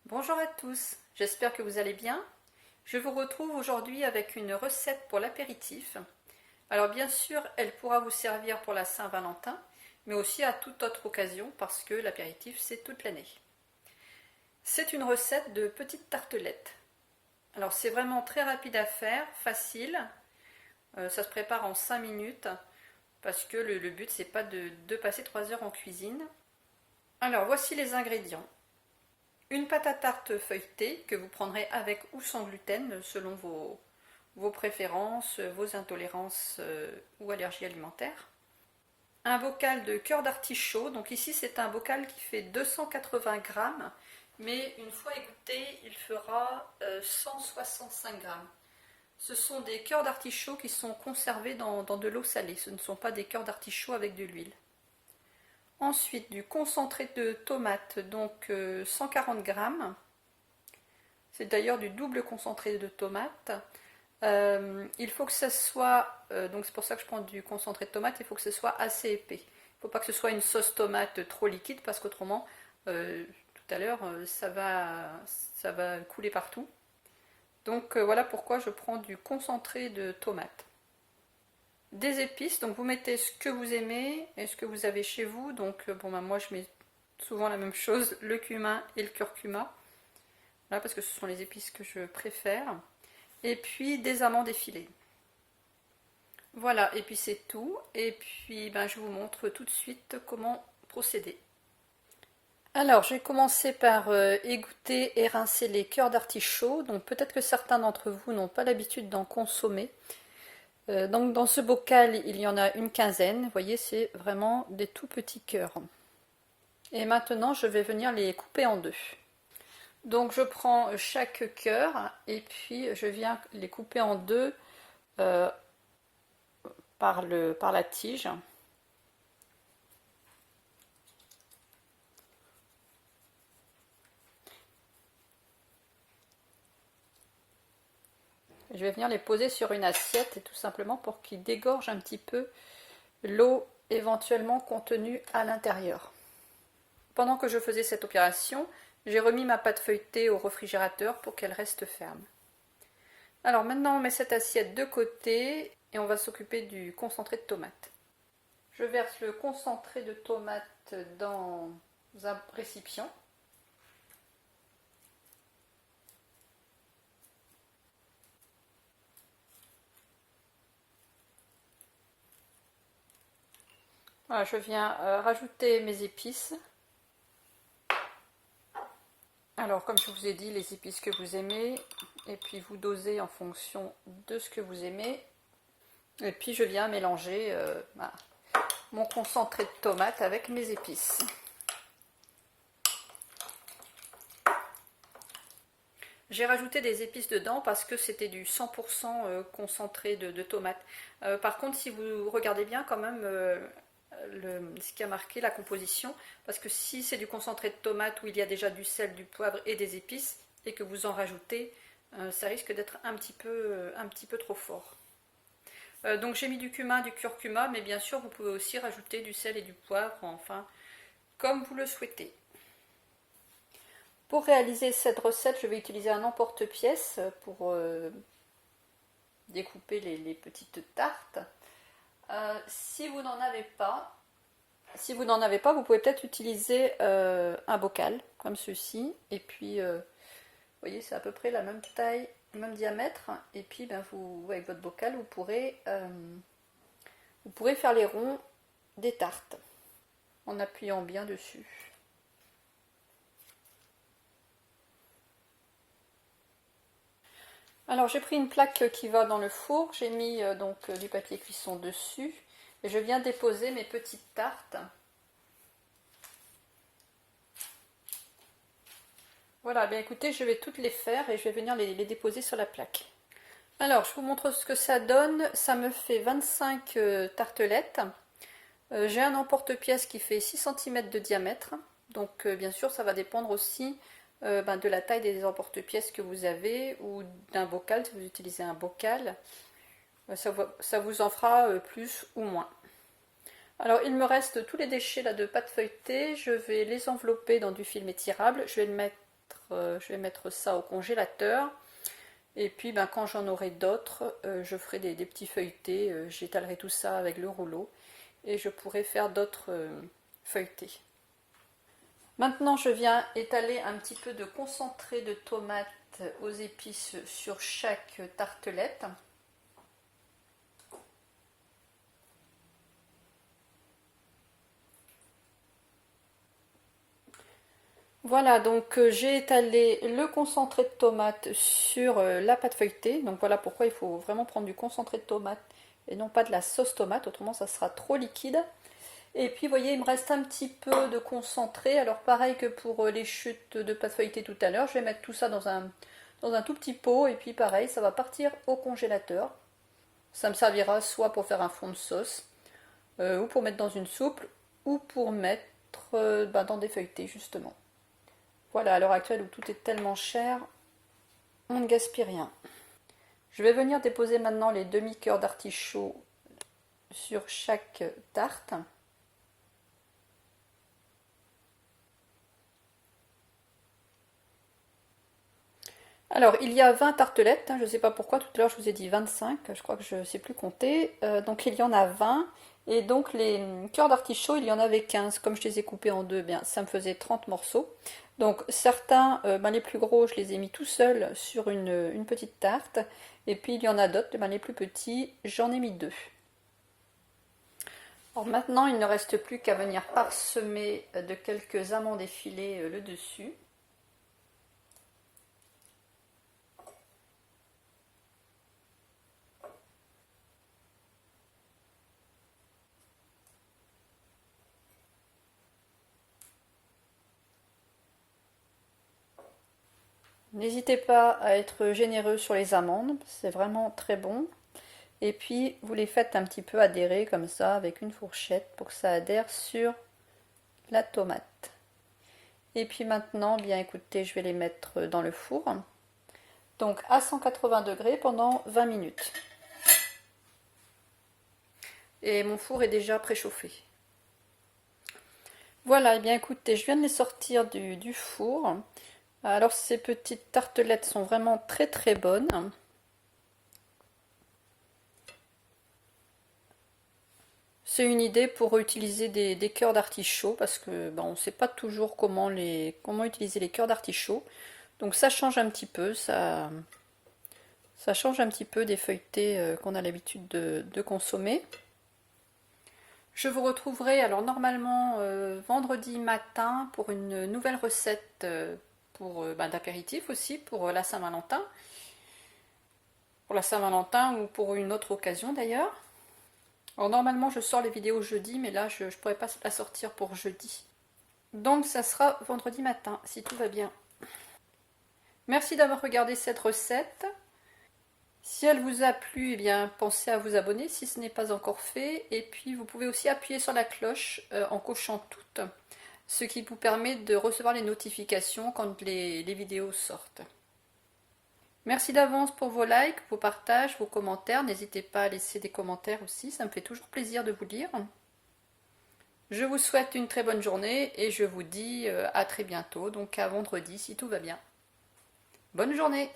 Bonjour à tous, j'espère que vous allez bien. Je vous retrouve aujourd'hui avec une recette pour l'apéritif. Alors bien sûr, elle pourra vous servir pour la Saint-Valentin, mais aussi à toute autre occasion parce que l'apéritif c'est toute l'année. C'est une recette de petites tartelettes. Alors c'est vraiment très rapide à faire, facile. Ça se prépare en 5 minutes parce que le but c'est pas de passer 3 heures en cuisine. Alors voici les ingrédients. Une pâte à tarte feuilletée que vous prendrez avec ou sans gluten selon vos préférences, vos intolérances ou allergies alimentaires. Un bocal de cœur d'artichaut, donc ici c'est un bocal qui fait 280 grammes, mais une fois égoutté il fera 165 grammes. Ce sont des cœurs d'artichaut qui sont conservés dans de l'eau salée, ce ne sont pas des cœurs d'artichaut avec de l'huile. Ensuite, du concentré de tomate, donc 140 grammes. C'est d'ailleurs du double concentré de tomate. Il faut que ça soit, donc c'est pour ça que je prends du concentré de tomate, il faut que ce soit assez épais. Il ne faut pas que ce soit une sauce tomate trop liquide parce qu'autrement, tout à l'heure, ça va couler partout. Donc voilà pourquoi je prends du concentré de tomate. Des épices, donc vous mettez ce que vous aimez et ce que vous avez chez vous. Donc bon, ben, moi je mets souvent la même chose, le cumin et le curcuma. Voilà, parce que ce sont les épices que je préfère. Et puis des amandes effilées. Voilà, et puis c'est tout. Et puis ben, je vous montre tout de suite comment procéder. Alors, je vais commencer par égoutter et rincer les cœurs d'artichaut. Donc peut-être que certains d'entre vous n'ont pas l'habitude d'en consommer. Donc dans ce bocal, il y en a une quinzaine. Vous voyez, c'est vraiment des tout petits cœurs. Et maintenant, je vais venir les couper en deux. Donc je prends chaque cœur et puis je viens les couper en deux euh, par la tige. Je vais venir les poser sur une assiette, tout simplement pour qu'ils dégorgent un petit peu l'eau éventuellement contenue à l'intérieur. Pendant que je faisais cette opération, j'ai remis ma pâte feuilletée au réfrigérateur pour qu'elle reste ferme. Alors maintenant on met cette assiette de côté et on va s'occuper du concentré de tomate. Je verse le concentré de tomate dans un récipient. Voilà, je viens rajouter mes épices. Alors comme je vous ai dit, les épices que vous aimez, et puis vous dosez en fonction de ce que vous aimez. Et puis je viens mélanger mon concentré de tomate avec mes épices. J'ai rajouté des épices dedans parce que c'était du 100% concentré de tomate. Par contre, si vous regardez bien quand même ce qui a marqué la composition, parce que si c'est du concentré de tomate où il y a déjà du sel, du poivre et des épices, et que vous en rajoutez, ça risque d'être un petit peu trop fort. Donc j'ai mis du cumin, du curcuma, mais bien sûr vous pouvez aussi rajouter du sel et du poivre, enfin comme vous le souhaitez. Pour réaliser cette recette, je vais utiliser un emporte-pièce pour découper les petites tartes. Si vous n'en avez pas, vous pouvez peut-être utiliser un bocal comme ceci. Et puis, vous voyez, c'est à peu près la même taille, le même diamètre. Et puis, ben, avec votre bocal, vous pourrez faire les ronds des tartes en appuyant bien dessus. Alors j'ai pris une plaque qui va dans le four, j'ai mis du papier cuisson dessus et je viens déposer mes petites tartes. Voilà, bien écoutez, je vais toutes les faire et je vais venir les déposer sur la plaque. Alors je vous montre ce que ça donne, ça me fait 25 tartelettes. J'ai un emporte-pièce qui fait 6 cm de diamètre, donc bien sûr ça va dépendre aussi de la taille des emporte-pièces que vous avez ou d'un bocal si vous utilisez un bocal. Ça vous en fera plus ou moins. Alors il me reste tous les déchets là de pâte feuilletée, je vais les envelopper dans du film étirable, je vais je vais mettre ça au congélateur. Et puis ben, quand j'en aurai d'autres, je ferai des petits feuilletés, j'étalerai tout ça avec le rouleau et je pourrai faire d'autres feuilletés. Maintenant je viens étaler un petit peu de concentré de tomates aux épices sur chaque tartelette. Voilà, donc j'ai étalé le concentré de tomate sur la pâte feuilletée. Donc voilà pourquoi il faut vraiment prendre du concentré de tomate et non pas de la sauce tomate, autrement ça sera trop liquide. Et puis vous voyez, il me reste un petit peu de concentré. Alors pareil que pour les chutes de pâte feuilletée tout à l'heure, je vais mettre tout ça dans un tout petit pot. Et puis pareil, ça va partir au congélateur. Ça me servira soit pour faire un fond de sauce, ou pour mettre dans une soupe, ou pour mettre dans des feuilletés justement. Voilà, à l'heure actuelle où tout est tellement cher, on ne gaspille rien. Je vais venir déposer maintenant les demi-cœurs d'artichaut sur chaque tarte. Alors, il y a 20 tartelettes, je ne sais pas pourquoi, tout à l'heure je vous ai dit 25, je crois que je ne sais plus compter. Donc il y en a 20, et donc les cœurs d'artichaut, il y en avait 15. Comme je les ai coupés en deux, bien, ça me faisait 30 morceaux. Donc certains, les plus gros, je les ai mis tout seuls sur une petite tarte, et puis il y en a d'autres, les plus petits, j'en ai mis deux. Alors maintenant, il ne reste plus qu'à venir parsemer de quelques amandes effilées le dessus. N'hésitez pas à être généreux sur les amandes, c'est vraiment très bon. Et puis vous les faites un petit peu adhérer comme ça avec une fourchette pour que ça adhère sur la tomate. Et puis maintenant, bien écoutez, je vais les mettre dans le four. Donc à 180 degrés pendant 20 minutes. Et mon four est déjà préchauffé. Voilà, et bien écoutez, je viens de les sortir du four. Alors ces petites tartelettes sont vraiment très très bonnes. C'est une idée pour utiliser des cœurs d'artichaut parce que on ne sait pas toujours comment utiliser les cœurs d'artichaut. Donc ça change un petit peu, ça change un petit peu des feuilletés qu'on a l'habitude de consommer. Je vous retrouverai alors normalement vendredi matin pour une nouvelle recette d'apéritif aussi pour la Saint-Valentin. Pour la Saint-Valentin ou pour une autre occasion d'ailleurs. Alors normalement je sors les vidéos jeudi, mais là je ne pourrais pas la sortir pour jeudi. Donc ça sera vendredi matin, si tout va bien. Merci d'avoir regardé cette recette. Si elle vous a plu, eh bien, pensez à vous abonner si ce n'est pas encore fait. Et puis vous pouvez aussi appuyer sur la cloche en cochant toutes, ce qui vous permet de recevoir les notifications quand les vidéos sortent. Merci d'avance pour vos likes, vos partages, vos commentaires. N'hésitez pas à laisser des commentaires aussi, ça me fait toujours plaisir de vous lire. Je vous souhaite une très bonne journée et je vous dis à très bientôt, donc à vendredi si tout va bien. Bonne journée!